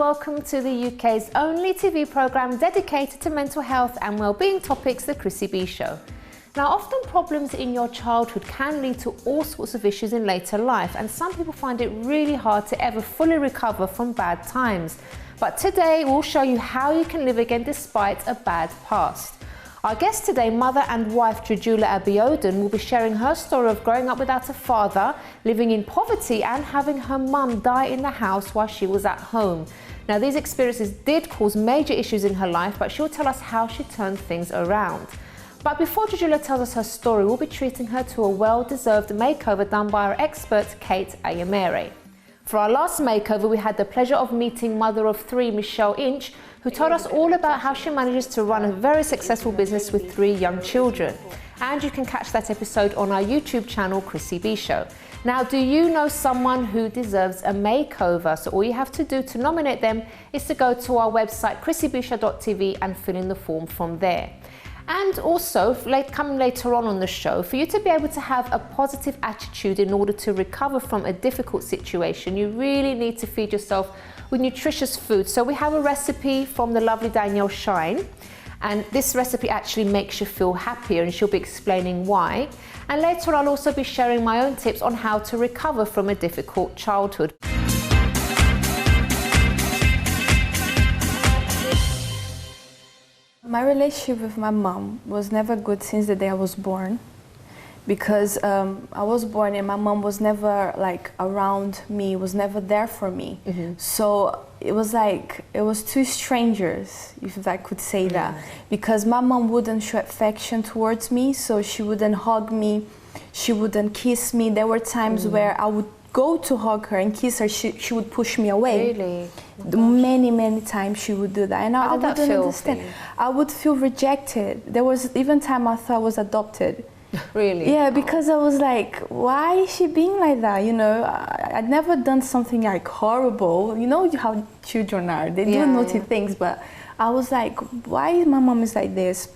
welcome to the UK's only TV programme dedicated to mental health and wellbeing topics, the Chrissy B Show. Now, often problems in your childhood can lead to all sorts of issues in later life, and some people find it really hard to ever fully recover from bad times. But today we'll show you how you can live again despite a bad past. Our guest today, mother and wife Dredula Abiodun, will be sharing her story of growing up without a father, living in poverty and having her mum die in the house while she was at home. Now, these experiences did cause major issues in her life, but she'll tell us how she turned things around. But before Dredula tells us her story, we'll be treating her to a well-deserved makeover done by our expert, Kate Ayamere. For our last makeover, we had the pleasure of meeting mother of three, Michelle Inch, who told us all about how she manages to run a very successful business with 3 young children. And you can catch that episode on our YouTube channel, Chrissy B Show. Now, do you know someone who deserves a makeover? So all you have to do to nominate them is to go to our website, chrissybshow.tv, and fill in the form from there. And also, coming later on the show, for you to be able to have a positive attitude in order to recover from a difficult situation, you really need to feed yourself with nutritious food. So we have a recipe from the lovely Danielle Shine, and this recipe actually makes you feel happier, and she'll be explaining why. And later I'll also be sharing my own tips on how to recover from a difficult childhood. My relationship with my mom was never good since the day I was born, because I was born and my mom was never like around me, was never there for me. So it was like, it was two strangers, if I could say that, because my mom wouldn't show affection towards me, so she wouldn't hug me, she wouldn't kiss me. There were times where I would go to hug her and kiss her, she would push me away. Really? Many times she would do that, and I wouldn't understand. I would feel rejected. There was even time I thought I was adopted. Really? Yeah, because I was like, why is she being like that? You know, I'd never done something like horrible. You know how children are, they do naughty things, but I was like, why my mom is like this?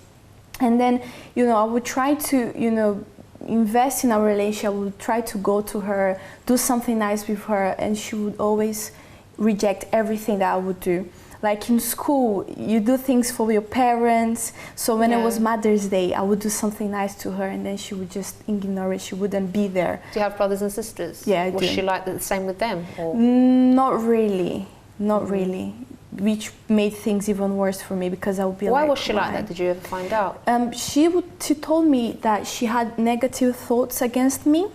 And then, you know, I would try to, you know, invest in our relationship. I would try to go to her, do something nice with her, and she would always reject everything that I would do. Like in school, you do things for your parents, so when it was Mother's Day, I would do something nice to her, and then she would just ignore it, she wouldn't be there. Do you have brothers and sisters? Yeah, I do. Was she like the same with them? Or? Not really, not really. Which made things even worse for me, because I would be like, why was she like that? Did you ever find out? She told me that she had negative thoughts against me,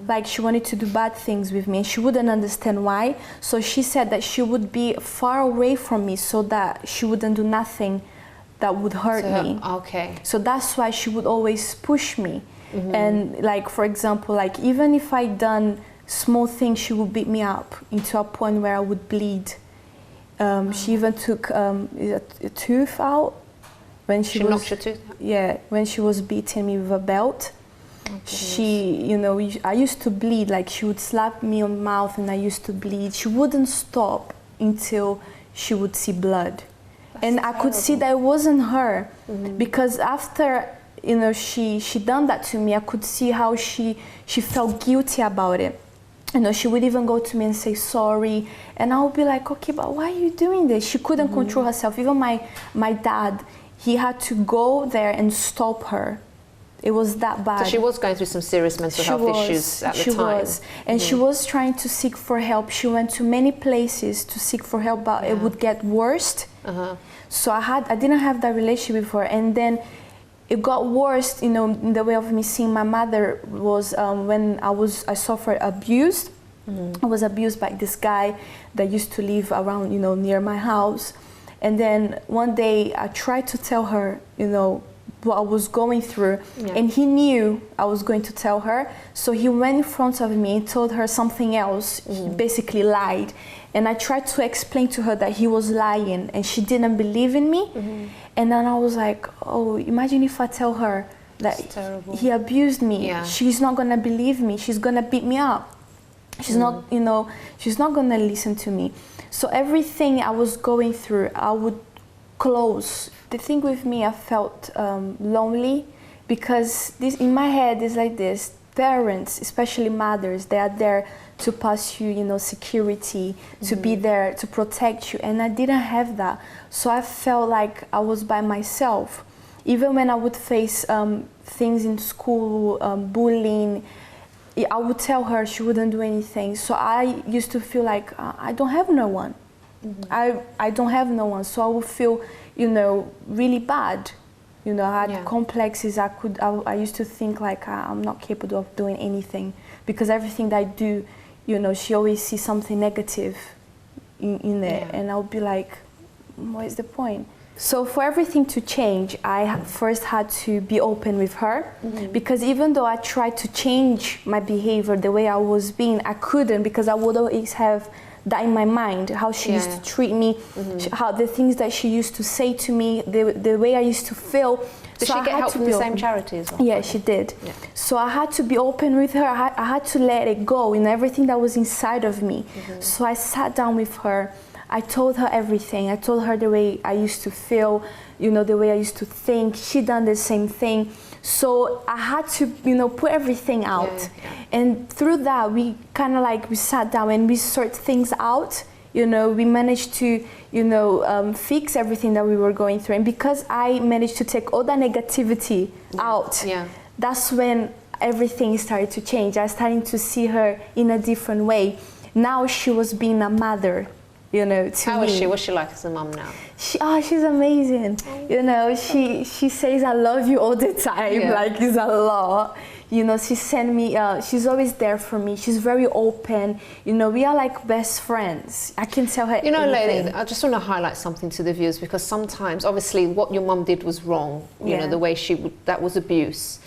like she wanted to do bad things with me, and she wouldn't understand why. So she said that she would be far away from me so that she wouldn't do nothing that would hurt me. Okay. So that's why she would always push me. And like, for example, like even if I'd done small things, she would beat me up into a point where I would bleed. She even took a tooth out when she knocked your tooth out? Yeah, when she was beating me with a belt. She, you know, I used to bleed. Like she would slap me on the mouth, and I used to bleed. She wouldn't stop until she would see blood, and I could see that it wasn't her, because after, you know, she done that to me, I could see how she felt guilty about it. You know, she would even go to me and say sorry, and I would be like, okay, but why are you doing this? She couldn't control herself. Even my dad, he had to go there and stop her. It was that bad. So she was going through some serious mental health issues at the time. She was, and she was trying to seek for help. She went to many places to seek for help, but it would get worse. So I didn't have that relationship with her, and then it got worse, you know, in the way of me seeing my mother was when I suffered abuse. I was abused by this guy that used to live around, you know, near my house. And then one day I tried to tell her, you know, what I was going through, and he knew I was going to tell her. So he went in front of me and told her something else. He basically lied. And I tried to explain to her that he was lying, and she didn't believe in me. And then I was like, oh, imagine if I tell her that he abused me. She's not gonna believe me. She's gonna beat me up. She's not, you know, she's not gonna listen to me. So everything I was going through, I would close. The thing with me, I felt lonely, because this in my head is like this: parents, especially mothers, they are there to pass you, you know, security, to be there to protect you, and I didn't have that. So I felt like I was by myself. Even when I would face things in school, bullying, I would tell her, she wouldn't do anything. So I used to feel like I don't have no one. I don't have no one. So I would feel, you know, really bad. You know, I had complexes. I used to think like I'm not capable of doing anything, because everything that I do, you know, she always sees something negative in there, and I would be like, what is the point? So for everything to change, I first had to be open with her, because even though I tried to change my behavior, the way I was being, I couldn't, because I would always have that in my mind, how she used to treat me, how the things that she used to say to me, the way I used to feel. Did she get help from the same charity as well? Yeah, she did. Yeah. So I had to be open with her. I had to let it go, you know, everything that was inside of me. So I sat down with her. I told her everything. I told her the way I used to feel, you know, the way I used to think. She done the same thing. So I had to, you know, put everything out. And through that, we kind of like, we sat down and we sorted things out. You know, we managed to, you know, fix everything that we were going through. And because I managed to take all that negativity out, that's when everything started to change. I started to see her in a different way. Now she was being a mother, you know, to me. How is she? What's she like as a mum now? She's amazing. You know, she says I love you all the time, like it's a lot. You know, she sent me, she's always there for me. She's very open. You know, we are like best friends. I can tell her You know, anything. lady, I just want to highlight something to the viewers, because sometimes, obviously, what your mum did was wrong. You know, the way that was abuse.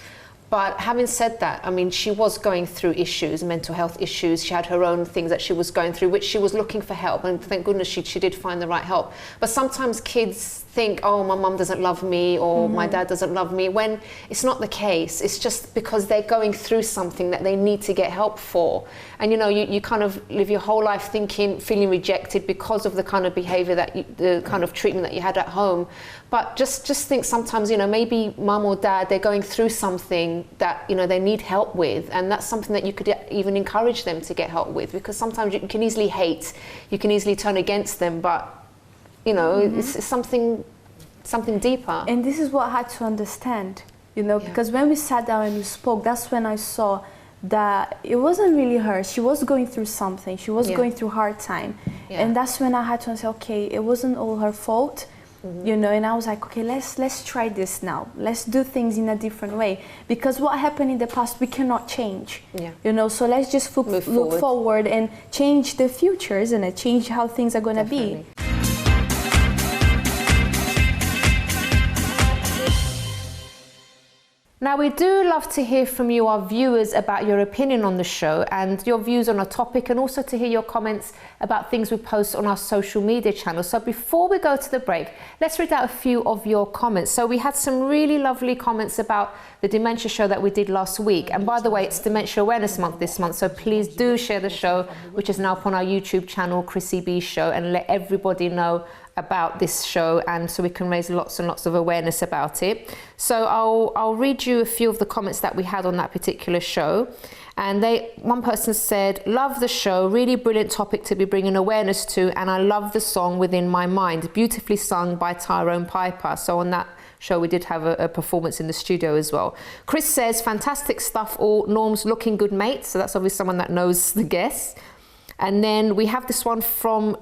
But having said that, I mean, she was going through issues, mental health issues. She had her own things that she was going through, which she was looking for help. And thank goodness she did find the right help. But sometimes kids think, oh, my mum doesn't love me, or my dad doesn't love me, when it's not the case. It's just because they're going through something that they need to get help for. And, you know, you kind of live your whole life feeling rejected because of the kind of behavior the kind of treatment that you had at home. But just think sometimes, you know, maybe mum or dad, they're going through something that, you know, they need help with. And that's something that you could even encourage them to get help with, because sometimes you can easily hate, you can easily turn against them, but, you know, it's something deeper. And this is what I had to understand, you know, because when we sat down and we spoke, that's when I saw that it wasn't really her. She was going through something. She was going through hard time. And that's when I had to say, okay, it wasn't all her fault. You know, and I was like, okay, let's try this now. Let's do things in a different way, because what happened in the past we cannot change. You know, so let's just look forward and change the future, isn't it? Change how things are going to be. Now, we do love to hear from you, our viewers, about your opinion on the show and your views on a topic, and also to hear your comments about things we post on our social media channels. So before we go to the break, let's read out a few of your comments. So we had some really lovely comments about the dementia show that we did last week. And by the way, it's Dementia Awareness Month this month, so please do share the show, which is now up on our YouTube channel, Chrissy B Show, and let everybody know about this show, and so we can raise lots and lots of awareness about it. So I'll read you a few of the comments that we had on that particular show. And one person said, love the show, really brilliant topic to be bringing awareness to, and I love the song Within My Mind, beautifully sung by Tyrone Piper. So on that show we did have a performance in the studio as well. Chris says, fantastic stuff all, Norm's looking good mate. So that's obviously someone that knows the guests. And then we have this one from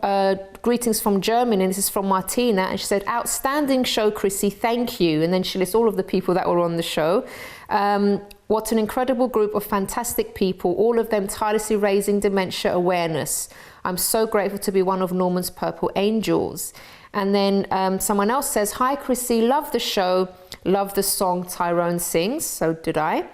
greetings from Germany, and this is from Martina, and she said, outstanding show, Chrissy, thank you. And then she lists all of the people that were on the show. What an incredible group of fantastic people, all of them tirelessly raising dementia awareness. I'm so grateful to be one of Norman's Purple Angels. And then someone else says, hi Chrissy, love the show, love the song Tyrone sings. So did I.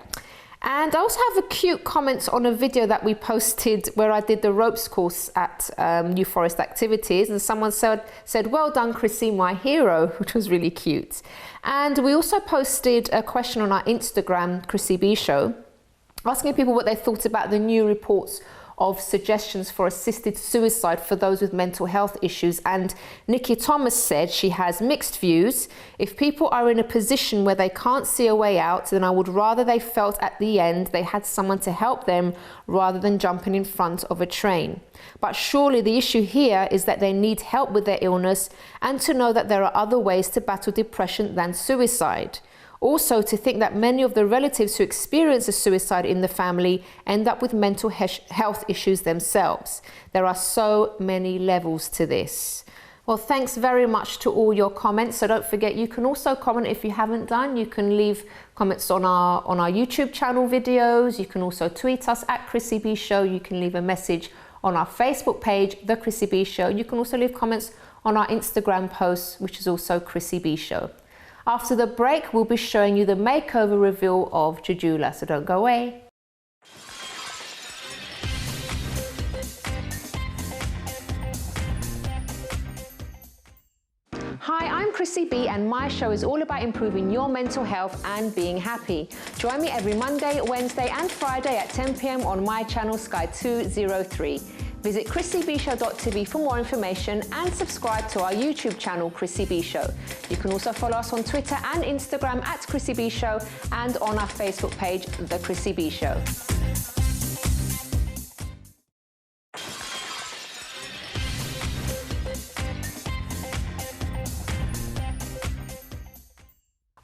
And I also have a cute comment on a video that we posted where I did the ropes course at New Forest Activities, and someone said, well done Chrissy, my hero, which was really cute. And we also posted a question on our Instagram, Chrissy B Show, asking people what they thought about the new reports of suggestions for assisted suicide for those with mental health issues. And Nikki Thomas said she has mixed views. If people are in a position where they can't see a way out, then I would rather they felt at the end they had someone to help them rather than jumping in front of a train. But surely the issue here is that they need help with their illness and to know that there are other ways to battle depression than suicide. Also, to think that many of the relatives who experience a suicide in the family end up with mental health issues themselves. There are so many levels to this. Well, thanks very much to all your comments. So don't forget, you can also comment if you haven't done. You can leave comments on our YouTube channel videos. You can also tweet us at Chrissy B Show. You can leave a message on our Facebook page, The Chrissy B Show. You can also leave comments on our Instagram posts, which is also Chrissy B Show. After the break, we'll be showing you the makeover reveal of Dredula, so don't go away. Hi, I'm Chrissy B and my show is all about improving your mental health and being happy. Join me every Monday, Wednesday and Friday at 10 p.m. on my channel Sky 203. Visit chrissybshow.tv for more information and subscribe to our YouTube channel, Chrissy B Show. You can also follow us on Twitter and Instagram at Chrissy B Show and on our Facebook page, The Chrissy B Show.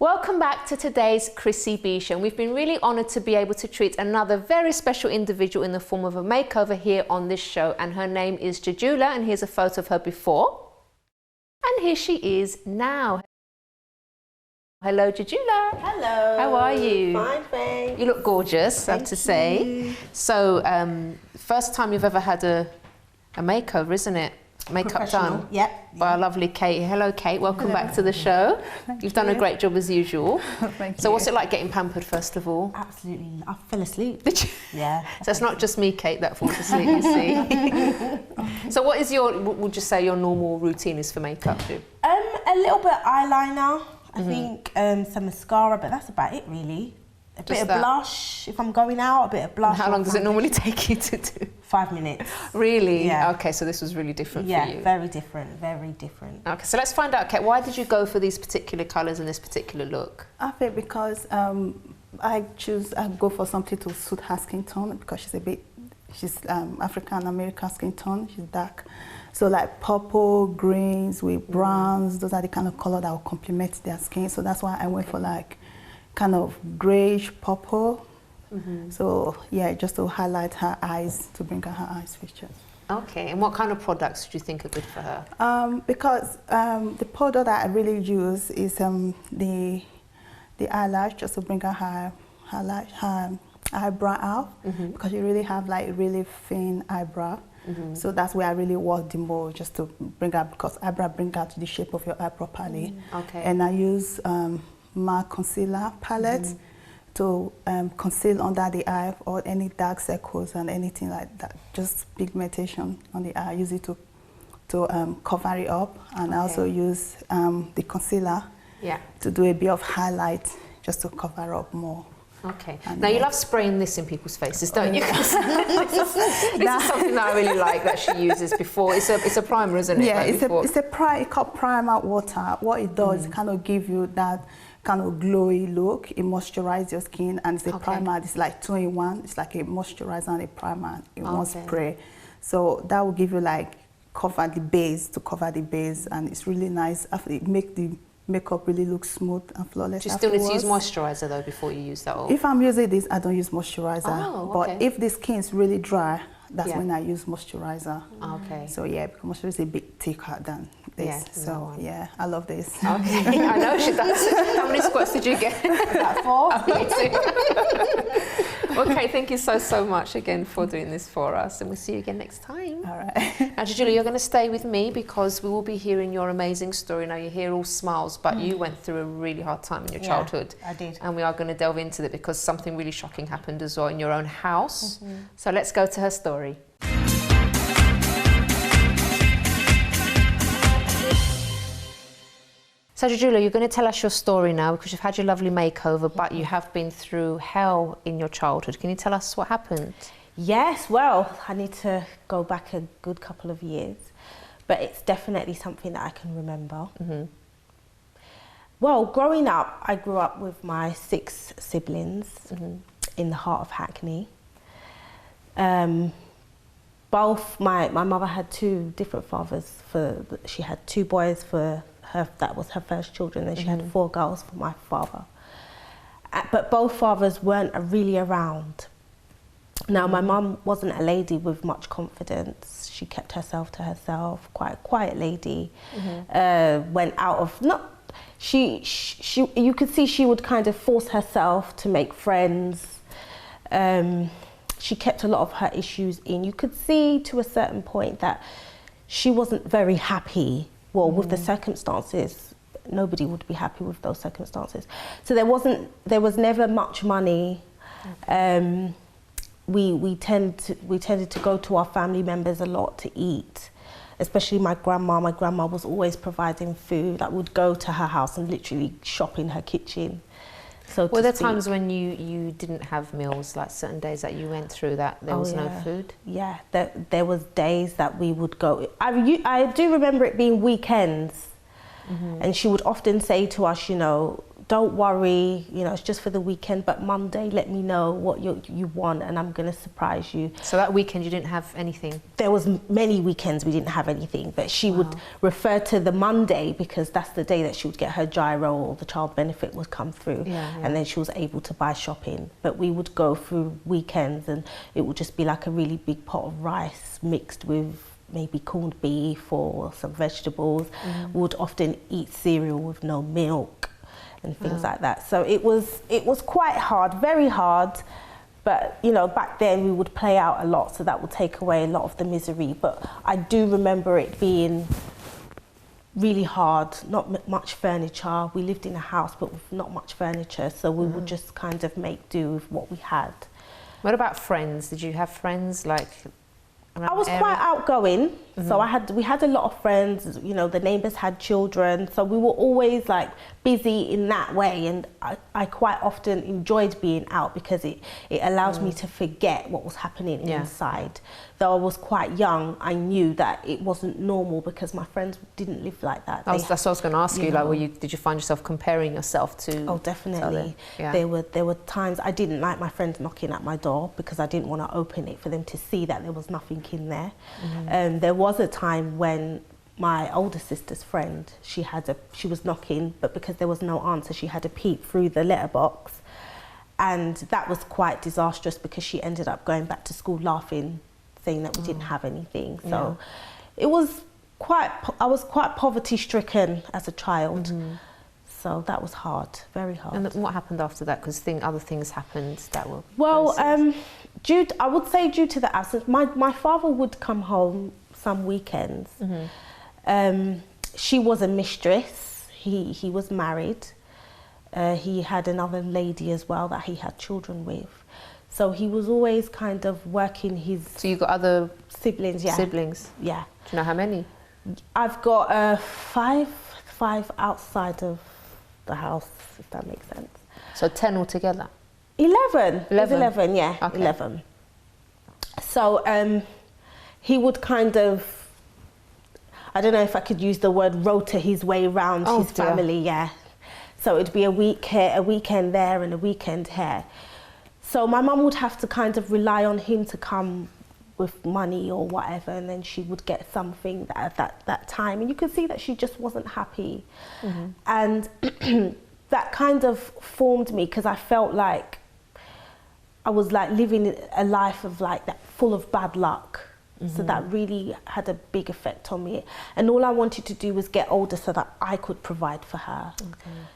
Welcome back to today's Chrissy B Show. We've been really honoured to be able to treat another very special individual in the form of a makeover here on this show, and her name is Dredula, and here's a photo of her before, and here she is now. Hello, Dredula. Hello. How are you? Fine, thanks. You look gorgeous, I have to say. So, first time you've ever had a makeover, isn't it? Makeup done. Yep. By our lovely Kate. Hello, Kate. Welcome back to the show. You've done a great job as usual. Thank you. So what's it like getting pampered, first of all? Absolutely. I fell asleep. Did you? Yeah. So it's not just me, Kate, that falls asleep, you see. So what would you say your normal routine is for makeup? A little bit of eyeliner. I think some mascara, but that's about it really. A bit of blush if I'm going out, a bit of blush. And how long does it normally take you to do? 5 minutes. Really? Yeah. Okay, so this was really different for you. Yeah, very different, very different. Okay, so let's find out, Kate, why did you go for these particular colours and this particular look? I think because I go for something to suit her skin tone because she's African American skin tone, she's dark. So like purple, greens with browns, those are the kind of color that will complement their skin. So that's why I went for like kind of grayish purple. So yeah, just to highlight her eyes, to bring out her eyes features. Okay, and what kind of products do you think are good for her? Because the product that I really use is the eyelash, just to bring out her eyebrow out, because you really have like really thin eyebrow. So that's where I really work the most, just to bring out, because eyebrow bring out the shape of your eye properly. Okay. And I use MAC concealer palette to conceal under the eye or any dark circles and anything like that. Just pigmentation on the eye. I use it to cover it up, and I also use the concealer to do a bit of highlight, just to cover up more. Okay. And now you love spraying this in people's faces, don't you? This is something that I really like that she uses before. It's a primer, isn't it? Yeah, like it's called primer water. What it does, it kind of give you that kind of glowy look. It moisturizes your skin, and it's a primer. It's like 2-in-1. It's like a moisturizer and a primer in one spray. So that will give you like cover the base, and it's really nice. It makes the makeup really look smooth and flawless. Do you still need to use moisturizer though before you use that? If I'm using this, I don't use moisturizer. But if the skin is really dry, that's when I use moisturizer. Okay. So yeah, because moisturizer is a bit thicker than this. Yeah, so yeah, I love this. Okay, I know she does. How many squirts did you get? About 4. Me too. Okay, thank you so much again for doing this for us, and we'll see you again next time. All right. Now, Julia, you're going to stay with me because we will be hearing your amazing story. Now, you're here all smiles, but you went through a really hard time in your childhood. I did. And we are going to delve into it because something really shocking happened as well in your own house. So let's go to her story. So, Dredula, you're going to tell us your story now because you've had your lovely makeover, but you have been through hell in your childhood. Can you tell us what happened? Yes, well, I need to go back a good couple of years, but it's definitely something that I can remember. Mm-hmm. Well, growing up, I grew up with my 6 siblings Mm-hmm. in the heart of Hackney. Both, my mother had 2 different fathers. She had 2 boys for her, that was her first children, and she had 4 girls for my father. But both fathers weren't really around. Now, my mum wasn't a lady with much confidence. She kept herself to herself, quite a quiet lady. Went out of, you could see she would kind of force herself to make friends. She kept a lot of her issues in. You could see to a certain point that she wasn't very happy. Well, with the circumstances, nobody would be happy with those circumstances. So there was never much money. We tended to go to our family members a lot to eat, especially my grandma. My grandma was always providing food. I would go to her house and literally shop in her kitchen. So were there times when you didn't have meals, like certain days that you went through that there was no food? Yeah, there was days that we would go. I do remember it being weekends, and she would often say to us, you know, don't worry, you know, it's just for the weekend, but Monday let me know what you want and I'm going to surprise you. So that weekend you didn't have anything? There was many weekends we didn't have anything, but she would refer to the Monday because that's the day that she would get her gyro or the child benefit would come through, and then she was able to buy shopping. But we would go through weekends and it would just be like a really big pot of rice mixed with maybe corned beef or some vegetables. We would often eat cereal with no milk and things like that. So it was quite hard, very hard, but you know, back then we would play out a lot, so that would take away a lot of the misery. But I do remember it being really hard, not much furniture. We lived in a house but with not much furniture, so we would just kind of make do with what we had. What about friends? Did you have friends like I was quite outgoing, so we had a lot of friends. You know, the neighbours had children, so we were always like busy in that way. And I quite often enjoyed being out because it allowed me to forget what was happening inside. Though I was quite young, I knew that it wasn't normal because my friends didn't live like that. That's what I was going to ask you. Like, did you find yourself comparing yourself to? Oh, definitely. There were times I didn't like my friends knocking at my door because I didn't want to open it for them to see that there was nothing in there. There was a time when my older sister's friend, she was knocking, but because there was no answer, she had a peep through the letterbox, and that was quite disastrous because she ended up going back to school laughing, saying that we didn't have anything. So I was quite poverty stricken as a child. So that was hard, very hard. And what happened after that? Because other things happened that were... Well, I would say due to the absence, my father would come home some weekends. She was a mistress. He was married. He had another lady as well that he had children with. So he was always kind of working his... So you got other siblings, yeah. Siblings? Yeah. Do you know how many? I've got five outside of the house, if that makes sense. So 10 altogether? 11. 11, yeah, okay. 11. So he would kind of, I don't know if I could use the word rota his way around his family, yeah. So it'd be a week here, a weekend there, and a weekend here. So my mum would have to kind of rely on him to come with money or whatever, and then she would get something at that time. And you could see that she just wasn't happy. And that kind of formed me because I felt like I was like living a life of like that, full of bad luck. So that really had a big effect on me. And all I wanted to do was get older so that I could provide for her.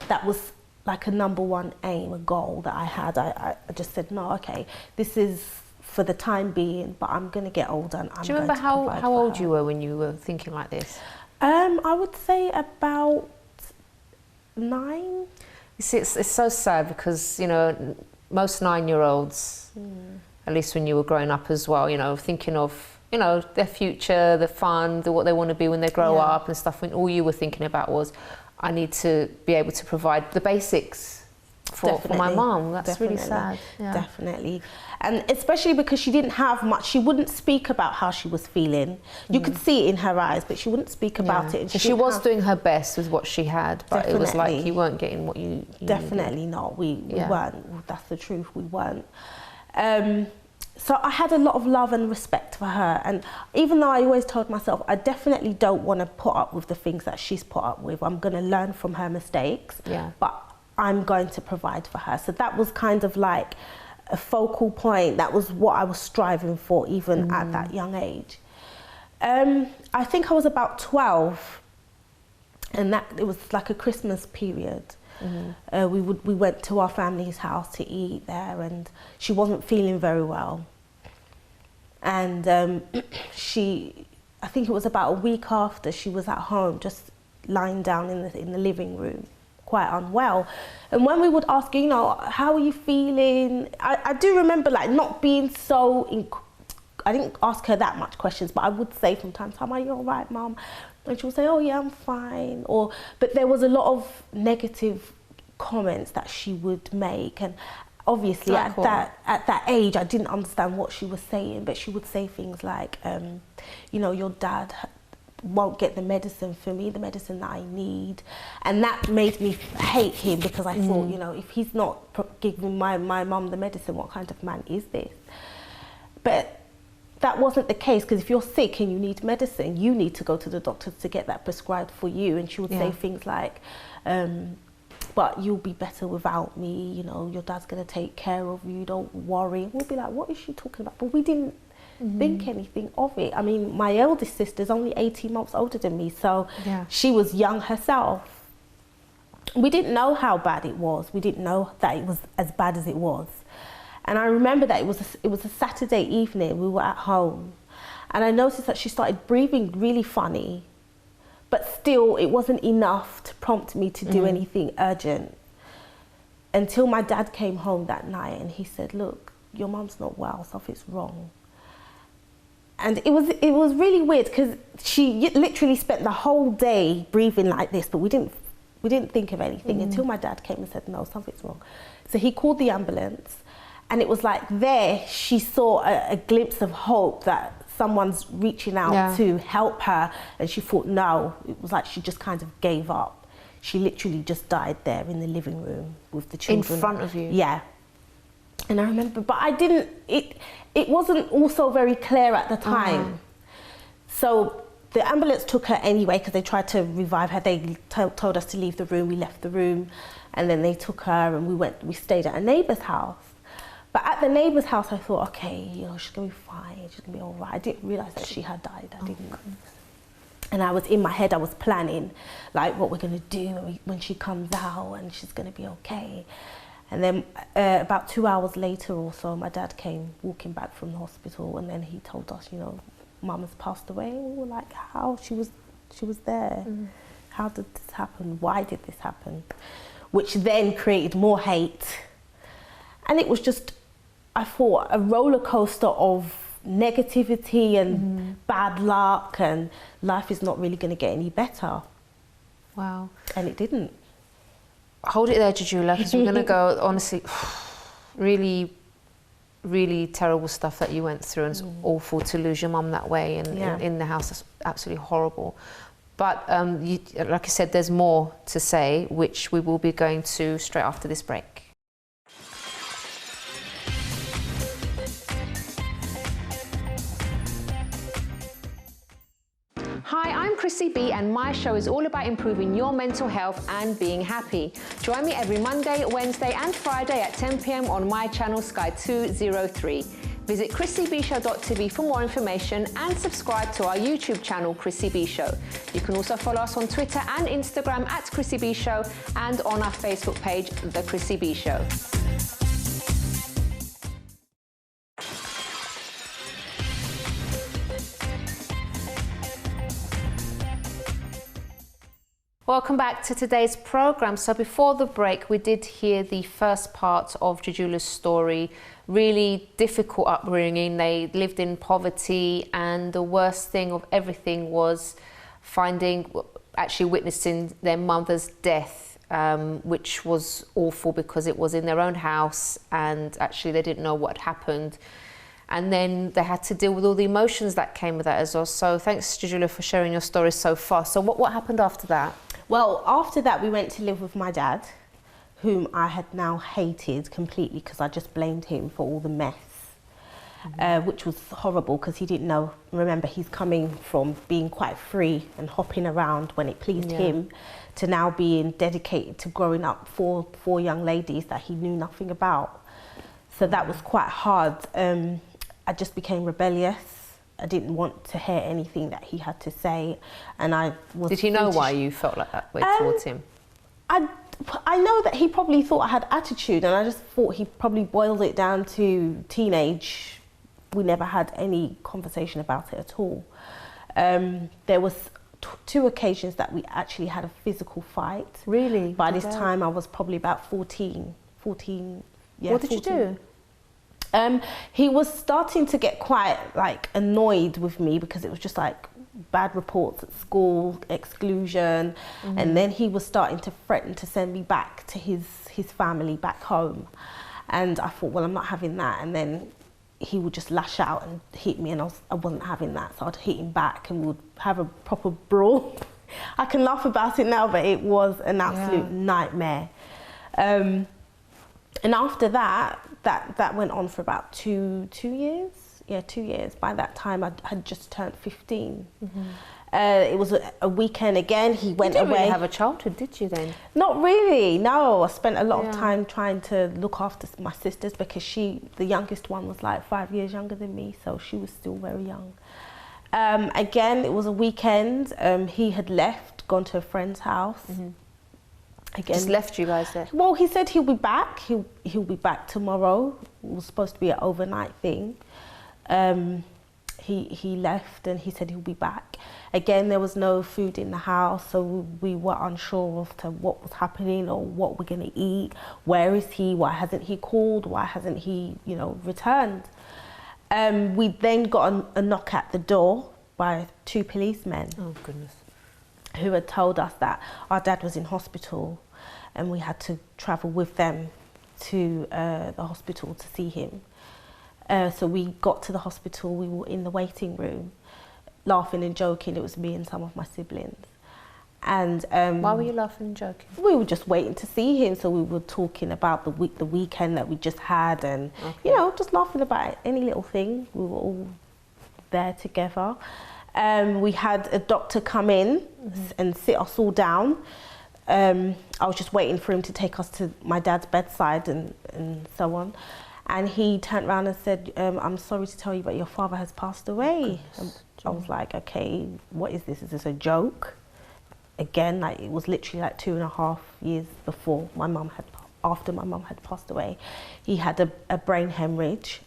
That was like a #1 aim, a goal that I had. I just said, no, okay, this is for the time being, but I'm going to get older and I'm going to provide for her. Do you remember how old you were when you were thinking like this? I would say about 9. You see, it's so sad because, you know, most 9-year-olds, at least when you were growing up as well, you know, thinking of, you know, their future, the fun, what they want to be when they grow up and stuff, when all you were thinking about was, I need to be able to provide the basics for my mum. That's really sad. Yeah. Definitely. And especially because she didn't have much, she wouldn't speak about how she was feeling. You could see it in her eyes, but she wouldn't speak about it. And she was doing her best with what she had, but it was like you weren't getting what you definitely needed. not. We weren't. That's the truth. We weren't. So I had a lot of love and respect for her, and even though I always told myself I definitely don't want to put up with the things that she's put up with, I'm going to learn from her mistakes, but I'm going to provide for her. So that was kind of like a focal point. That was what I was striving for even at that young age. I think I was about 12, and it was like a Christmas period. We went to our family's house to eat there, and she wasn't feeling very well. And I think it was about a week after, she was at home, just lying down in the living room, quite unwell. And when we would ask her, you know, how are you feeling? I do remember like not being so. I didn't ask her that much questions, but I would say from time to time, "Are you all right, Mum?" And she would say, "Oh yeah, I'm fine." But there was a lot of negative comments that she would make, and obviously at that age, I didn't understand what she was saying. But she would say things like, "You know, your dad won't get the medicine for me, the medicine that I need," and that made me hate him, because I thought, you know, if he's not giving my mum the medicine, what kind of man is this? But that wasn't the case, because if you're sick and you need medicine, you need to go to the doctor to get that prescribed for you. And she would say things like, "But you'll be better without me, you know, your dad's going to take care of you, don't worry." And we'll be like, what is she talking about? But we didn't think anything of it. I mean, my eldest sister's only 18 months older than me, so she was young herself. We didn't know how bad it was. We didn't know that it was as bad as it was. And I remember that it was a Saturday evening. We were at home, and I noticed that she started breathing really funny, but still it wasn't enough to prompt me to do anything urgent, until my dad came home that night and he said, "Look, your mum's not well, something's wrong." And it was really weird, because she literally spent the whole day breathing like this, but we didn't think of anything until my dad came and said, "No, something's wrong." So he called the ambulance. And it was like there, she saw a glimpse of hope that someone's reaching out to help her. And she thought, no, it was like she just kind of gave up. She literally just died there in the living room with the children. In front of you? Yeah. And I remember, but it wasn't also very clear at the time. So the ambulance took her anyway, because they tried to revive her. They told us to leave the room. We left the room, and then they took her, and we stayed at a neighbour's house. But at the neighbour's house, I thought, okay, you know, she's going to be fine, she's going to be all right. I didn't realise that she had died. I didn't. And I was in my head, I was planning, like, what we're going to do when she comes out, and she's going to be okay. And then about 2 hours later or so, my dad came walking back from the hospital, and then he told us, you know, Mum has passed away. And we were like, how? She was there. How did this happen? Why did this happen? Which then created more hate. And it was just, I thought, a roller coaster of negativity and bad luck, and life is not really going to get any better. Wow. And it didn't. Hold it there, Dredula, because we're going to go, honestly, really, really terrible stuff that you went through, and it's awful to lose your mum that way and in the house. That's absolutely horrible. But like I said, there's more to say, which we will be going to straight after this break. Hi, I'm Chrissy B, and my show is all about improving your mental health and being happy. Join me every Monday, Wednesday and Friday at 10 p.m. on my channel Sky 203. Visit chrissybshow.tv for more information, and subscribe to our YouTube channel Chrissy B Show. You can also follow us on Twitter and Instagram at Chrissy B Show, and on our Facebook page, The Chrissy B Show. Welcome back to today's program. So before the break, we did hear the first part of Dredula's story. Really difficult upbringing. They lived in poverty, and the worst thing of everything was actually witnessing their mother's death which was awful because it was in their own house and actually they didn't know what had happened. And then they had to deal with all the emotions that came with that as well. So thanks, Dredula, for sharing your story so far. So what happened after that? Well, after that, we went to live with my dad, whom I had now hated completely because I just blamed him for all the mess, which was horrible because he didn't know. Remember, he's coming from being quite free and hopping around when it pleased him to now being dedicated to growing up four young ladies that he knew nothing about. So that was quite hard. I just became rebellious. I didn't want to hear anything that he had to say, and I was. Did he know why you felt like that way towards him? I know that he probably thought I had attitude, and I just thought he probably boiled it down to teenage. We never had any conversation about it at all. There was two occasions that we actually had a physical fight. Really? By this time, I was probably about 14. Yeah, what did 14. You do? He was starting to get quite like annoyed with me because it was just like bad reports at school, exclusion, and then he was starting to threaten to send me back to his family back home. And I thought, well, I'm not having that. And then he would just lash out and hit me, and I wasn't having that, so I'd hit him back and we would have a proper brawl. I can laugh about it now, but it was an absolute nightmare. And after that went on for about two years. Yeah, 2 years. By that time, I had just turned 15. It was a weekend again. He went away. You didn't really have a childhood, did you then? Not really, no. I spent a lot of time trying to look after my sisters because the youngest one was like 5 years younger than me, so she was still very young. Again, it was a weekend. He had left, gone to a friend's house. Again, just left you guys there? Well, he said he'll be back. He'll be back tomorrow. It was supposed to be an overnight thing. He left and he said he'll be back. Again, there was no food in the house, so we were unsure as to what was happening or what we're going to eat. Where is he? Why hasn't he called? Why hasn't he, returned? We then got a knock at the door by 2 policemen. Oh, goodness. Who had told us that our dad was in hospital and we had to travel with them to the hospital to see him. So we got to the hospital, we were in the waiting room, laughing and joking. It was me and some of my siblings. And why were you laughing and joking? We were just waiting to see him, so we were talking about the weekend that we just had and, just laughing about any little thing. We were all there together. We had a doctor come in and sit us all down. I was just waiting for him to take us to my dad's bedside and so on. And he turned around and said, I'm sorry to tell you, but your father has passed away. I was like, okay, what is this? Is this a joke? Again, it was literally 2.5 years before after my mum had passed away. He had a brain hemorrhage.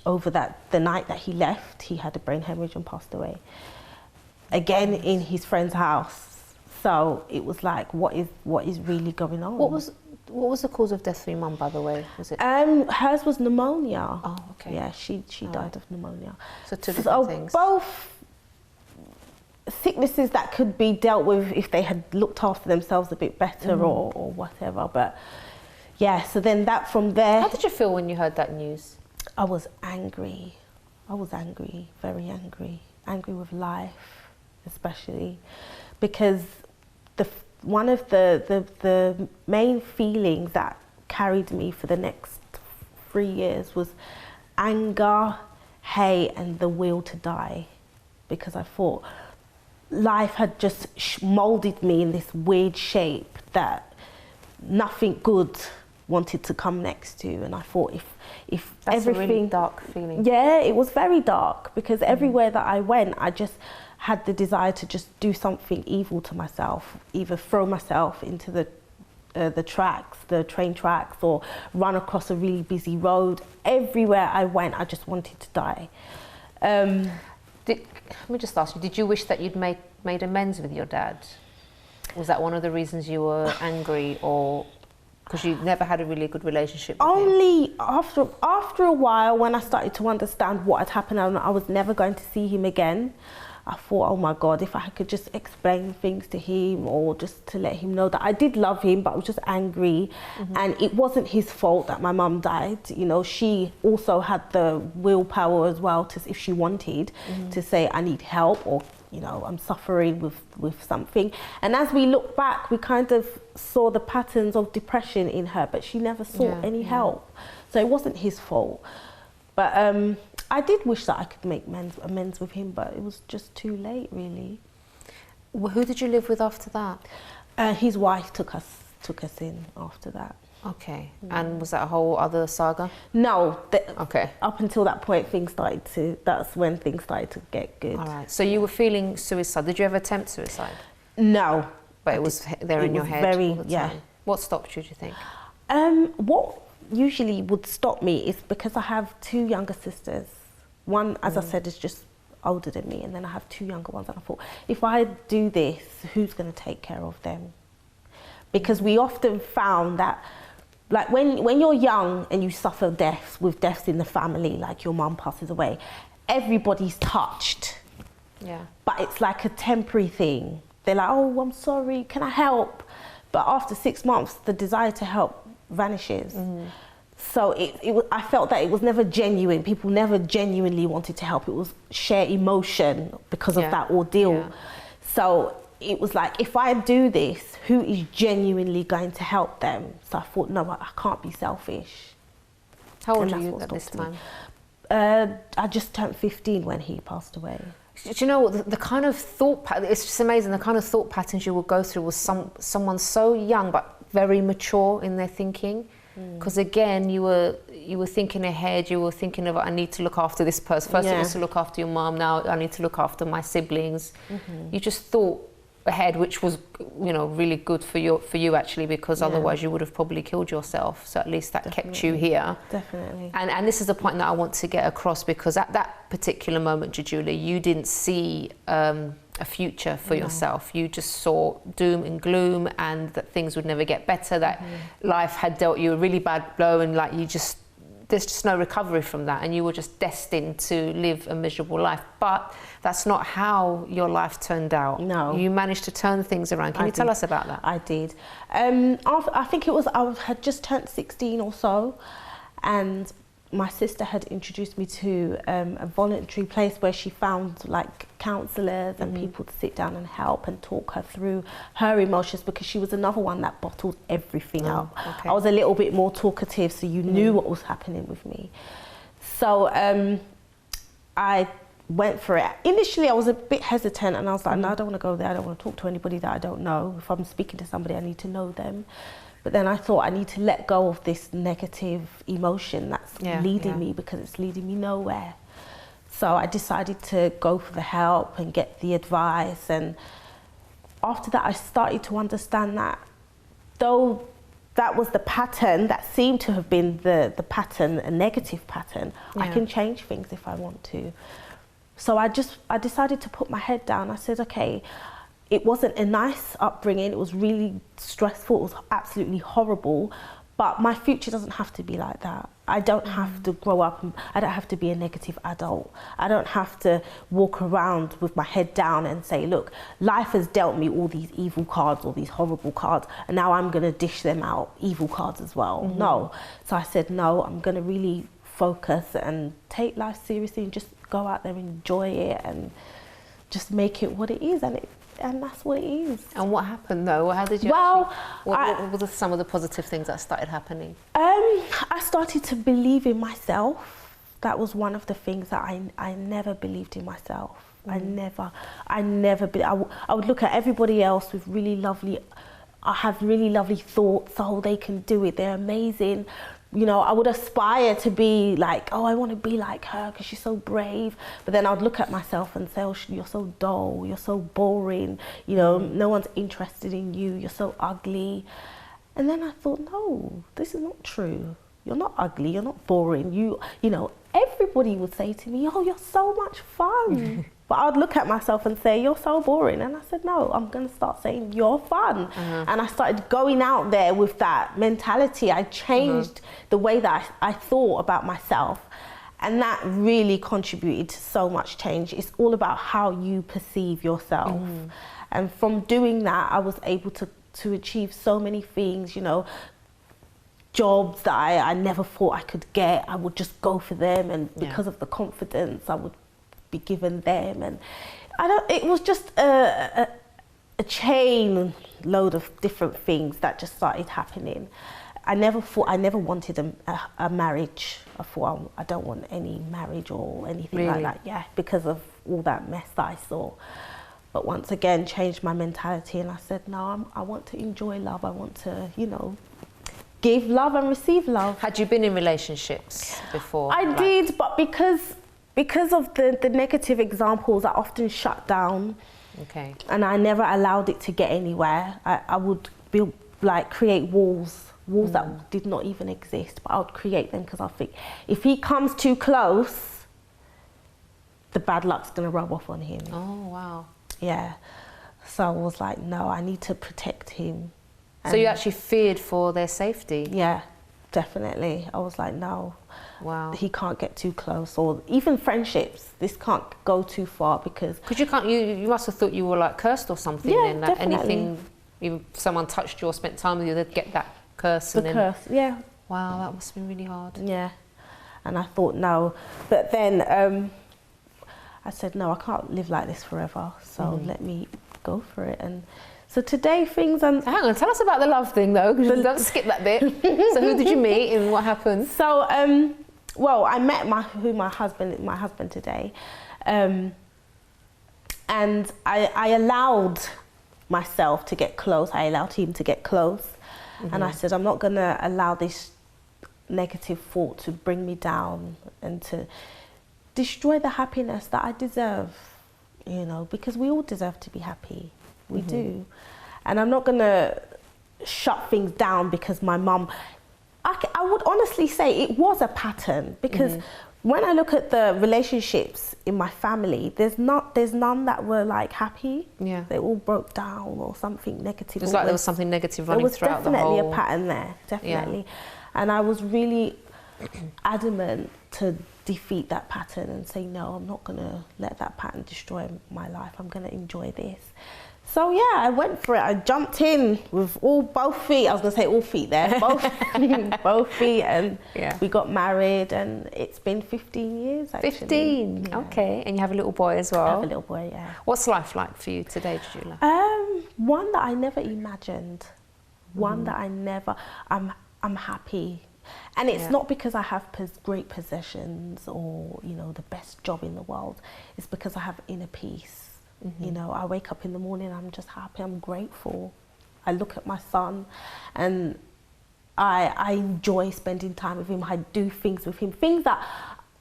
Over the night that he left, he had a brain hemorrhage and passed away. Again, in his friend's house. So it was like, what is really going on? What was the cause of death for your mum, by the way? Was it? Hers was pneumonia. Oh, okay. Yeah, she died of pneumonia. So two different things. Both sicknesses that could be dealt with if they had looked after themselves a bit better or whatever. But yeah, so then that from there. How did you feel when you heard that news? I was angry. Very angry. Angry with life, especially, because one of the main feelings that carried me for the next 3 years was anger, hate, and the will to die, because I thought life had just molded me in this weird shape that nothing good wanted to come next to. And I thought if that's everything... a really dark feeling. Yeah, it was very dark, because everywhere that I went, I just had the desire to just do something evil to myself, either throw myself into the train tracks, or run across a really busy road. Everywhere I went, I just wanted to die. Let me just ask you, did you wish that you'd made amends with your dad? Was that one of the reasons you were angry, or because you never had a really good relationship with him? Only after a while, when I started to understand what had happened and I was never going to see him again, I thought, oh my God, if I could just explain things to him or just to let him know that I did love him, but I was just angry. And it wasn't his fault that my mum died. You know, she also had the willpower as well to, if she wanted, to say, I need help, or, you know, I'm suffering with something. And as we look back, we kind of saw the patterns of depression in her, but she never sought any help. So it wasn't his fault. But I did wish that I could make amends with him, but it was just too late, really. Well, who did you live with after that? His wife took us in after that. Okay. And was that a whole other saga? No. Okay. Up until that point, that's when things started to get good. All right. So you were feeling suicide. Did you ever attempt suicide? No. But it was there in your head all the time? What stopped you, do you think? What usually would stop me is because I have 2 younger sisters. One, as I said, is just older than me, and then I have 2 younger ones, and I thought, if I do this, who's going to take care of them? Because we often found that, like, when you're young and you suffer deaths in the family, like your mum passes away, everybody's touched. Yeah. But it's like a temporary thing. They're like, oh, I'm sorry, can I help? But after 6 months, the desire to help vanishes. So I felt that it was never genuine. People never genuinely wanted to help. It was sheer emotion because of that ordeal. Yeah. So it was like, if I do this, who is genuinely going to help them? So I thought, no, I can't be selfish. How old were you at this time? I just turned 15 when he passed away. Do you know what, the kind of thought pattern, it's just amazing, the kind of thought patterns you would go through was someone so young but very mature in their thinking. Because again, you were thinking ahead, you were thinking of, I need to look after this person. First it was to look after your mom, now I need to look after my siblings. You just thought ahead, which was, you know, really good for you actually, because otherwise you would have probably killed yourself. So at least that kept you here. Definitely. And this is the point that I want to get across, because at that particular moment, Dredula, you didn't see a future for yourself. You just saw doom and gloom, and that things would never get better, that life had dealt you a really bad blow, and like there's just no recovery from that, and you were just destined to live a miserable life. But that's not how your life turned out. No. You managed to turn things around. Can you tell us about that? I did. I think I had just turned 16 or so, and my sister had introduced me to a voluntary place where she found like counsellors and people to sit down and help and talk her through her emotions, because she was another one that bottled everything up. Okay. I was a little bit more talkative, so you knew what was happening with me. So I went for it. Initially I was a bit hesitant, and I was like, no, I don't want to go there. I don't want to talk to anybody that I don't know. If I'm speaking to somebody, I need to know them. But then I thought, I need to let go of this negative emotion that's leading me, because it's leading me nowhere. So I decided to go for the help and get the advice. And after that, I started to understand that though that was the pattern, that seemed to have been the pattern, a negative pattern, I can change things if I want to. So I decided to put my head down. I said, okay, it wasn't a nice upbringing, it was really stressful, it was absolutely horrible, but my future doesn't have to be like that. I don't have to grow up, I don't have to be a negative adult. I don't have to walk around with my head down and say, look, life has dealt me all these evil cards, all these horrible cards, and now I'm gonna dish them out evil cards as well. No. So I said, no, I'm gonna really focus and take life seriously and just go out there and enjoy it and just make it what it is. And that's what it is. And what happened though? How did you what were some of the positive things that started happening? I started to believe in myself. That was one of the things that I never believed in myself. I would look at everybody else with really lovely thoughts. Oh, they can do it, they're amazing. You know, I would aspire to be like, oh, I want to be like her because she's so brave. But then I'd look at myself and say, oh, you're so dull, you're so boring. You know, no one's interested in you, you're so ugly. And then I thought, no, this is not true. You're not ugly, you're not boring. You know, everybody would say to me, oh, you're so much fun. But I'd look at myself and say, you're so boring. And I said, no, I'm going to start saying, you're fun. And I started going out there with that mentality. I changed the way that I thought about myself. And that really contributed to so much change. It's all about how you perceive yourself. And from doing that, I was able to achieve so many things, you know, jobs that I never thought I could get. I would just go for them, and because of the confidence I would be given them. And it was just a chain load of different things that just started happening. I never wanted a marriage. I thought, I don't want any marriage or anything like that. Yeah, because of all that mess that I saw. But once again, changed my mentality, and I said, no, I want to enjoy love. I want to, you know, give love and receive love. Had you been in relationships before? I did, but because of the negative examples, I often shut down. Okay. And I never allowed it to get anywhere. I would build, like, create walls that did not even exist, but I would create them because I think if he comes too close, the bad luck's going to rub off on him. Oh, wow. Yeah. So I was like, no, I need to protect him. So you actually feared for their safety? Yeah, definitely. I was like, no. Wow. He can't get too close, or even friendships. This can't go too far because you can't. You must have thought you were like cursed or something. Yeah, then that definitely. anything, if someone touched you or spent time with you, they'd get that curse. The curse. Yeah. Wow, that must have been really hard. Yeah, and I thought no, but then I said no, I can't live like this forever. So let me go for it. And so today things. Hang on, tell us about the love thing though, because don't skip that bit. So who did you meet and what happened? So well, I met my husband today, and I allowed myself to get close. I allowed him to get close, and I said I'm not gonna allow this negative thought to bring me down and to destroy the happiness that I deserve. You know, because we all deserve to be happy. We do, and I'm not gonna shut things down because my mum. I would honestly say it was a pattern, because when I look at the relationships in my family, there's none that were like happy. Yeah, they all broke down or something negative. It's like there was something negative running throughout the whole. There was definitely a pattern there, definitely, and I was really adamant to defeat that pattern and say no, I'm not gonna let that pattern destroy my life. I'm gonna enjoy this. So yeah, I went for it. I jumped in with both feet. I was gonna say all feet there, both feet, and we got married, and it's been 15 years actually. 15, okay. And you have a little boy as well? I have a little boy, yeah. What's life like for you today, Dredula? One that I never imagined. One that I'm happy. And it's not because I have great possessions or, you know, the best job in the world. It's because I have inner peace. You know, I wake up in the morning, I'm just happy, I'm grateful. I look at my son and I enjoy spending time with him. I do things with him, things that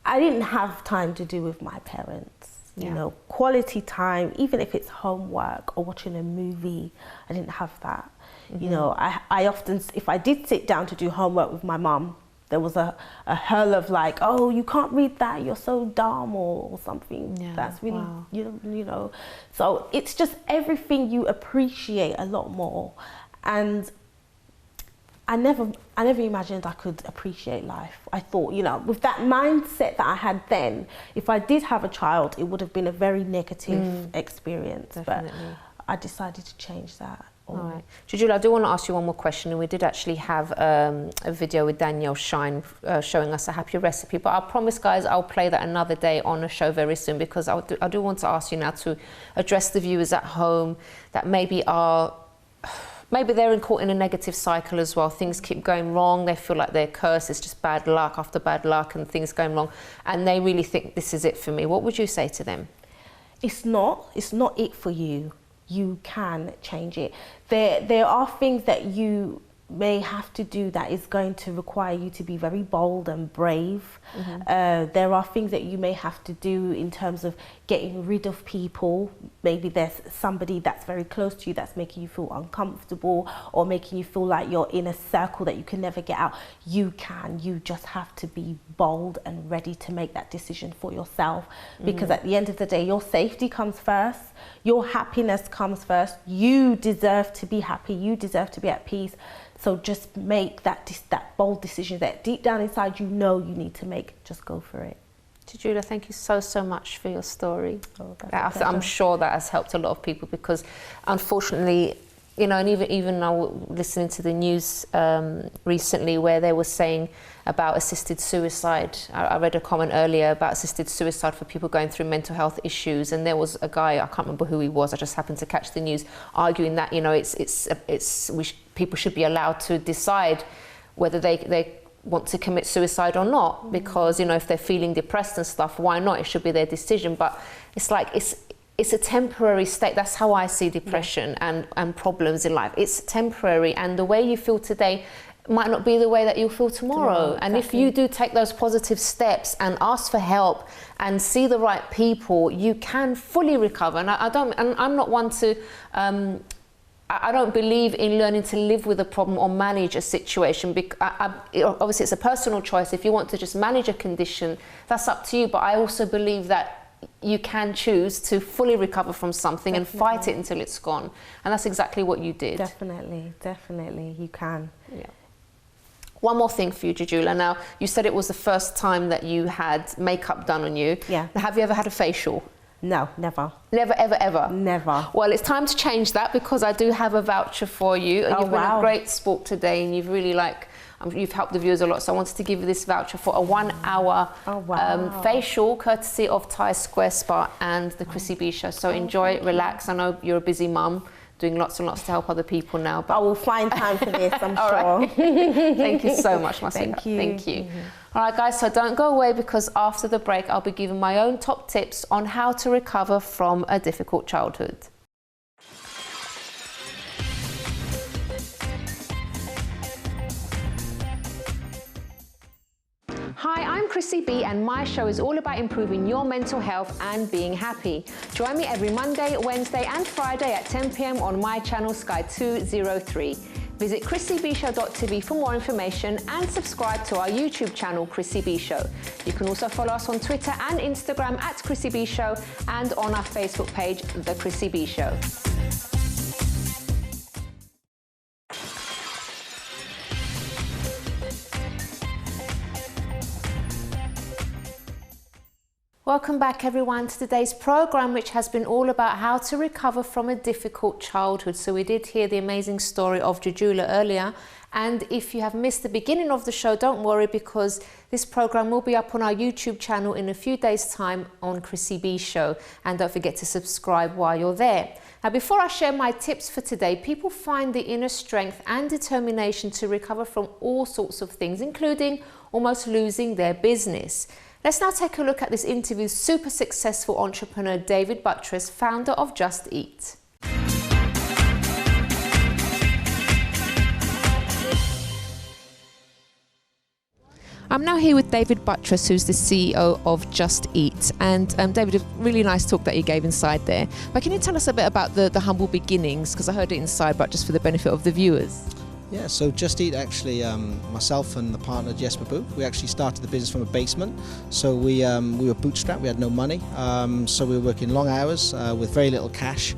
I didn't have time to do with my parents. You know, quality time, even if it's homework or watching a movie, I didn't have that. You know, I often, if I did sit down to do homework with my mum, there was a hurl of like, oh, you can't read that, you're so dumb, or something. That's really, you know. So it's just everything you appreciate a lot more. And I never imagined I could appreciate life. I thought, you know, with that mindset that I had then, if I did have a child, it would have been a very negative experience. Definitely. But I decided to change that. All right. Dredula, I do want to ask you one more question, and we did actually have a video with Danielle Shine showing us a happy recipe, but I promise, guys, I'll play that another day on a show very soon, because I do want to ask you now to address the viewers at home that maybe they're caught in a negative cycle as well. Things keep going wrong, they feel like they're cursed, it's just bad luck after bad luck and things going wrong, and they really think this is it for me. What would you say to them? It's not it for you. You can change it. There are things that you may have to do that is going to require you to be very bold and brave. There are things that you may have to do in terms of getting rid of people. Maybe there's somebody that's very close to you that's making you feel uncomfortable, or making you feel like you're in a circle that you can never get out. You just have to be bold and ready to make that decision for yourself, because at the end of the day, your safety comes first, your happiness comes first. You deserve to be happy, you deserve to be at peace. So just make that bold decision that deep down inside you know you need to make. Just go for it. Dredula, thank you so much for your story. Oh, I'm sure that has helped a lot of people, because unfortunately, you know, and even now listening to the news recently where they were saying about assisted suicide. I read a comment earlier about assisted suicide for people going through mental health issues, and there was a guy, I can't remember who he was, I just happened to catch the news, arguing that, you know, people should be allowed to decide whether they want to commit suicide or not, because, you know, if they're feeling depressed and stuff, why not? It should be their decision. But it's like it's a temporary state. That's how I see depression and problems in life. It's temporary, and the way you feel today might not be the way that you'll feel tomorrow. And if you do take those positive steps and ask for help and see the right people, you can fully recover. And I'm not one to I don't believe in learning to live with a problem or manage a situation. Obviously, it's a personal choice. If you want to just manage a condition, that's up to you. But I also believe that you can choose to fully recover from something and fight it until it's gone. And that's exactly what you did. Definitely, you can. Yeah. One more thing for you, Dredula. Now, you said it was the first time that you had makeup done on you. Yeah. Have you ever had a facial? No, never. Never, ever, ever? Never. Well, it's time to change that, because I do have a voucher for you. And you've been a great sport today, and you've really you've helped the viewers a lot. So I wanted to give you this voucher for a 1 hour facial, courtesy of Thai Square Spa and the Chrissy B Show. So enjoy it, relax. I know you're a busy mum, doing lots and lots to help other people now. But I will find time for this, I'm sure. Right. Thank you so much, my Thank you. Thank you. All right, guys, so don't go away, because after the break, I'll be giving my own top tips on how to recover from a difficult childhood. Hi, I'm Chrissy B, and my show is all about improving your mental health and being happy. Join me every Monday, Wednesday and Friday at 10 p.m. on my channel Sky 203. Visit chrissybshow.tv for more information and subscribe to our YouTube channel, Chrissy B Show. You can also follow us on Twitter and Instagram at Chrissy B Show, and on our Facebook page, The Chrissy B Show. Welcome back, everyone, to today's program, which has been all about how to recover from a difficult childhood. So we did hear the amazing story of Dredula earlier. And if you have missed the beginning of the show, don't worry, because this program will be up on our YouTube channel in a few days' time on Chrissy B Show. And don't forget to subscribe while you're there. Now, before I share my tips for today, people find the inner strength and determination to recover from all sorts of things, including almost losing their business. Let's now take a look at this interview with super successful entrepreneur David Buttress, founder of Just Eat. I'm now here with David Buttress, who's the CEO of Just Eat. And David, a really nice talk that you gave inside there. But can you tell us a bit about the humble beginnings? Because I heard it inside, but just for the benefit of the viewers. Yeah, so Just Eat actually, myself and the partner Jesper Boo, we actually started the business from a basement. So we were bootstrapped, we had no money, so we were working long hours with very little cash.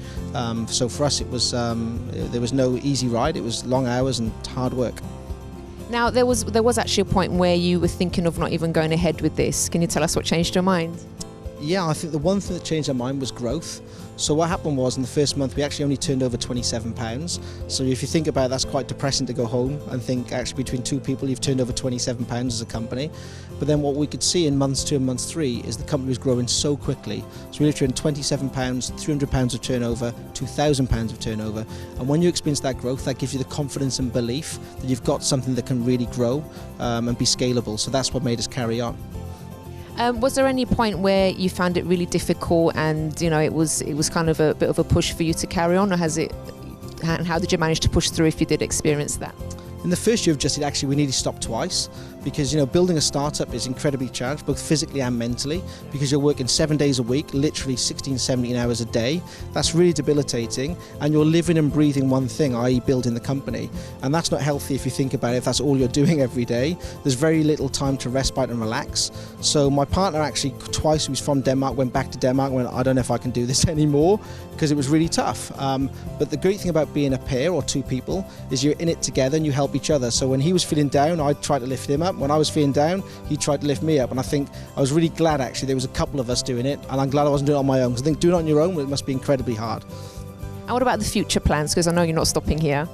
So for us, it was there was no easy ride. It was long hours and hard work. Now there was actually a point where you were thinking of not even going ahead with this. Can you tell us what changed your mind? Yeah, I think the one thing that changed our mind was growth. So what happened was, in the first month, we actually only turned over £27. So if you think about it, that's quite depressing to go home and think actually between two people you've turned over £27 as a company. But then what we could see in months 2 and month 3 is the company was growing so quickly. So we literally turned £27, £300 of turnover, £2,000 of turnover. And when you experience that growth, that gives you the confidence and belief that you've got something that can really grow and be scalable. So that's what made us carry on. Was there any point where you found it really difficult, and it was kind of a bit of a push for you to carry on, or how did you manage to push through if you did experience that? In the first year of Just Eat, actually, we nearly stopped twice because, building a startup is incredibly challenging, both physically and mentally, because you're working 7 days a week, literally 16, 17 hours a day. That's really debilitating, and you're living and breathing one thing, i.e. building the company. And that's not healthy if you think about it, if that's all you're doing every day. There's very little time to respite and relax. So my partner actually twice, who was from Denmark, went back to Denmark and went, I don't know if I can do this anymore, because it was really tough. But the great thing about being a pair or two people is you're in it together and you help help each other. So when he was feeling down, I tried to lift him up. When I was feeling down, he tried to lift me up. And I think I was really glad, actually, there was a couple of us doing it. And I'm glad I wasn't doing it on my own, because I think doing it on your own, it must be incredibly hard. And what about the future plans? Because I know you're not stopping here.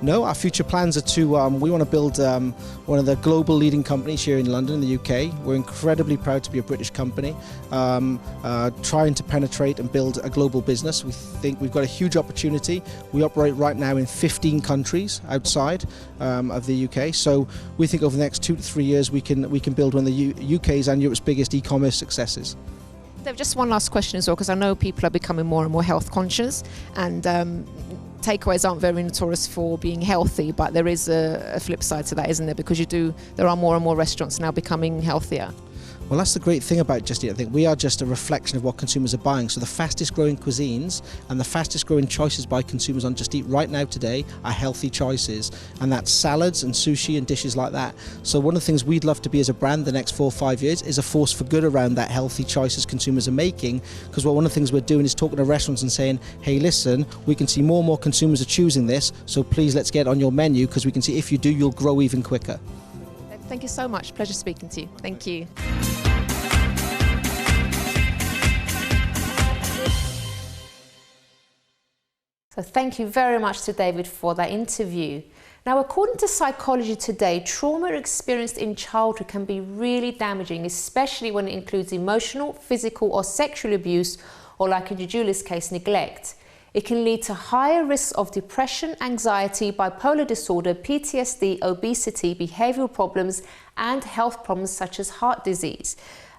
No, our future plans are to, we want to build one of the global leading companies here in London, in the UK. We're incredibly proud to be a British company, trying to penetrate and build a global business. We think we've got a huge opportunity. We operate right now in 15 countries outside of the UK. So we think over the next 2 to 3 years we can build one of the UK's and Europe's biggest e-commerce successes. Just one last question as well, because I know people are becoming more and more health conscious, and takeaways aren't very notorious for being healthy, but there is a flip side to that, isn't there? Because there are more and more restaurants now becoming healthier. Well, that's the great thing about Just Eat. I think we are just a reflection of what consumers are buying. So the fastest growing cuisines and the fastest growing choices by consumers on Just Eat right now today are healthy choices. And that's salads and sushi and dishes like that. So one of the things we'd love to be as a brand the next 4 or 5 years is a force for good around that healthy choices consumers are making. Because one of the things we're doing is talking to restaurants and saying, hey, listen, we can see more and more consumers are choosing this. So please let's get it on your menu, because we can see if you do, you'll grow even quicker. Thank you so much. Pleasure speaking to you. Thank you. So thank you very much to David for that interview. Now, according to Psychology Today, trauma experienced in childhood can be really damaging, especially when it includes emotional, physical or sexual abuse, or like in Dredula's case, neglect. It can lead to higher risks of depression, anxiety, bipolar disorder, PTSD, obesity, behavioural problems and health problems such as heart disease.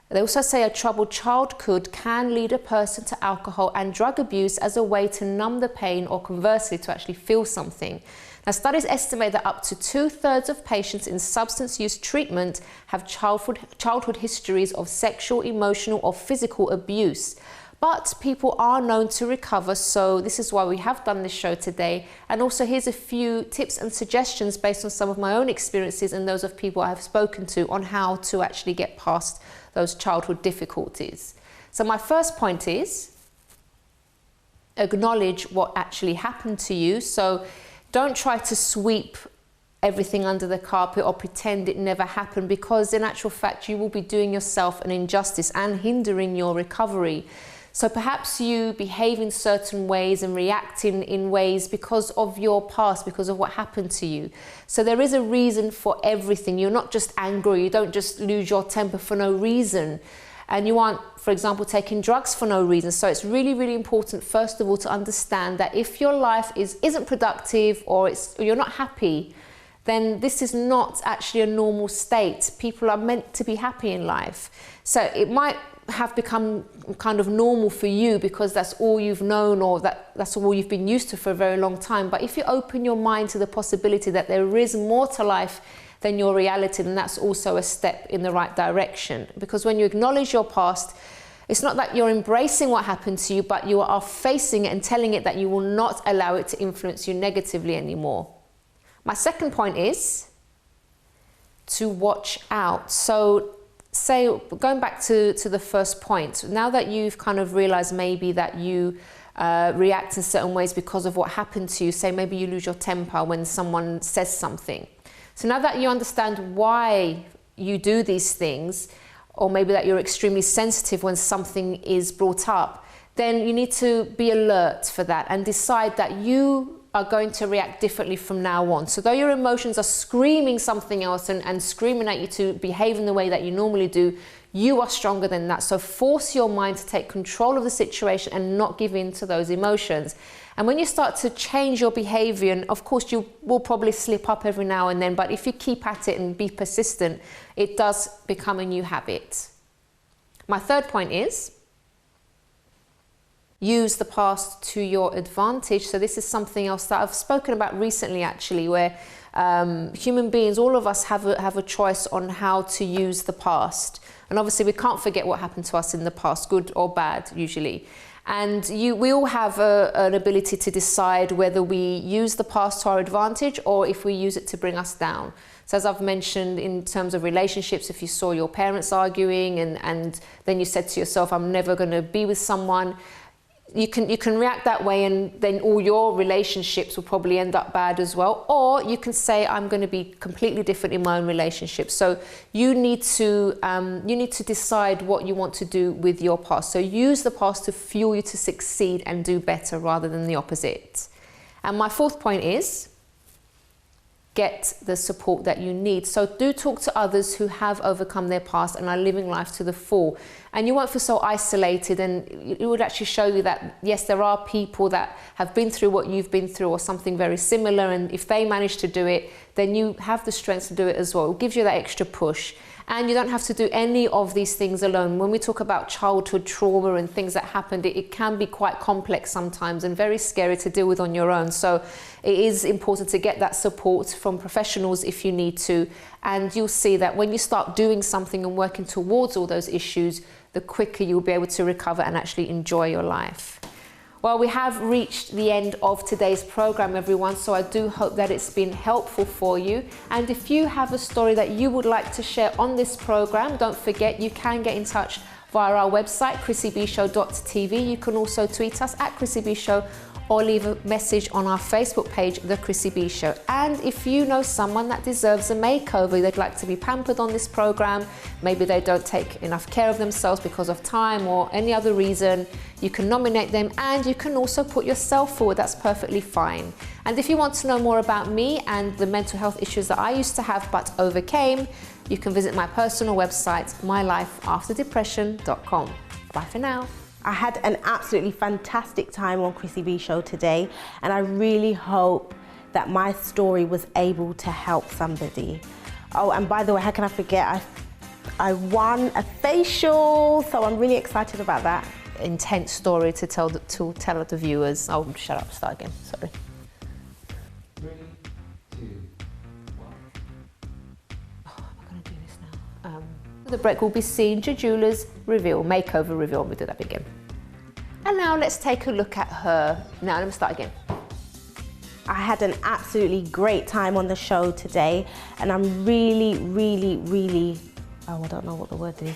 They also say a troubled childhood can lead a person to alcohol and drug abuse as a way to numb the pain, or conversely to actually feel something. Now, studies estimate that up to 2/3 of patients in substance use treatment have childhood histories of sexual, emotional or physical abuse. But people are known to recover, so this is why we have done this show today. And also here's a few tips and suggestions based on some of my own experiences and those of people I have spoken to on how to actually get past those childhood difficulties. So my first point is acknowledge what actually happened to you. So don't try to sweep everything under the carpet or pretend it never happened, because in actual fact you will be doing yourself an injustice and hindering your recovery. So perhaps you behave in certain ways and react in ways because of your past, because of what happened to you. So there is a reason for everything. You're not just angry, you don't just lose your temper for no reason. And you aren't, for example, taking drugs for no reason. So it's really, really important, first of all, to understand that if your life isn't productive or you're not happy, then this is not actually a normal state. People are meant to be happy in life. So it might have become kind of normal for you because that's all you've known, or that's all you've been used to for a very long time. But if you open your mind to the possibility that there is more to life than your reality, then that's also a step in the right direction. Because when you acknowledge your past, it's not that you're embracing what happened to you, but you are facing it and telling it that you will not allow it to influence you negatively anymore. My second point is to watch out. So going back to the first point, now that you've kind of realized maybe that you react in certain ways because of what happened to you, say maybe you lose your temper when someone says something. So now that you understand why you do these things, or maybe that you're extremely sensitive when something is brought up, then you need to be alert for that and decide that you are going to react differently from now on. So though your emotions are screaming something else and screaming at you to behave in the way that you normally do, you are stronger than that. So force your mind to take control of the situation and not give in to those emotions. And when you start to change your behavior, and of course you will probably slip up every now and then, but if you keep at it and be persistent, it does become a new habit. My third point is use the past to your advantage. So this is something else that I've spoken about recently, actually, where human beings, all of us have a choice on how to use the past. And obviously we can't forget what happened to us in the past, good or bad, usually. And we all have an ability to decide whether we use the past to our advantage or if we use it to bring us down. So as I've mentioned, in terms of relationships, if you saw your parents arguing and then you said to yourself, I'm never going to be with someone, you can react that way, and then all your relationships will probably end up bad as well. Or you can say, I'm going to be completely different in my own relationship. So you need to decide what you want to do with your past. So use the past to fuel you to succeed and do better rather than the opposite. And my fourth point is, get the support that you need. So do talk to others who have overcome their past and are living life to the full. And you won't feel so isolated, and it would actually show you that, yes, there are people that have been through what you've been through or something very similar, and if they manage to do it, then you have the strength to do it as well. It gives you that extra push. And you don't have to do any of these things alone. When we talk about childhood trauma and things that happened, it can be quite complex sometimes and very scary to deal with on your own. So it is important to get that support from professionals if you need to. And you'll see that when you start doing something and working towards all those issues, the quicker you'll be able to recover and actually enjoy your life. Well, we have reached the end of today's program, everyone, so I do hope that it's been helpful for you. And if you have a story that you would like to share on this program, don't forget you can get in touch via our website, chrissybshow.tv. You can also tweet us at Chrissy B Show or leave a message on our Facebook page, The Chrissy B Show. And if you know someone that deserves a makeover, they'd like to be pampered on this program, maybe they don't take enough care of themselves because of time or any other reason, you can nominate them, and you can also put yourself forward. That's perfectly fine. And if you want to know more about me and the mental health issues that I used to have but overcame, you can visit my personal website, mylifeafterdepression.com. Bye for now. I had an absolutely fantastic time on Chrissy B Show today, and I really hope that my story was able to help somebody. Oh, and by the way, how can I forget? I won a facial, so I'm really excited about that. Intense story to tell the viewers. Oh, shut up, start again, sorry. 3, 2, 1. Oh, am I going to do this now? The break will be seeing Dredula's reveal, makeover reveal. Let me do that again. And now let's take a look at her. Now let me start again. I had an absolutely great time on the show today, and I'm really, oh, I don't know what the word is.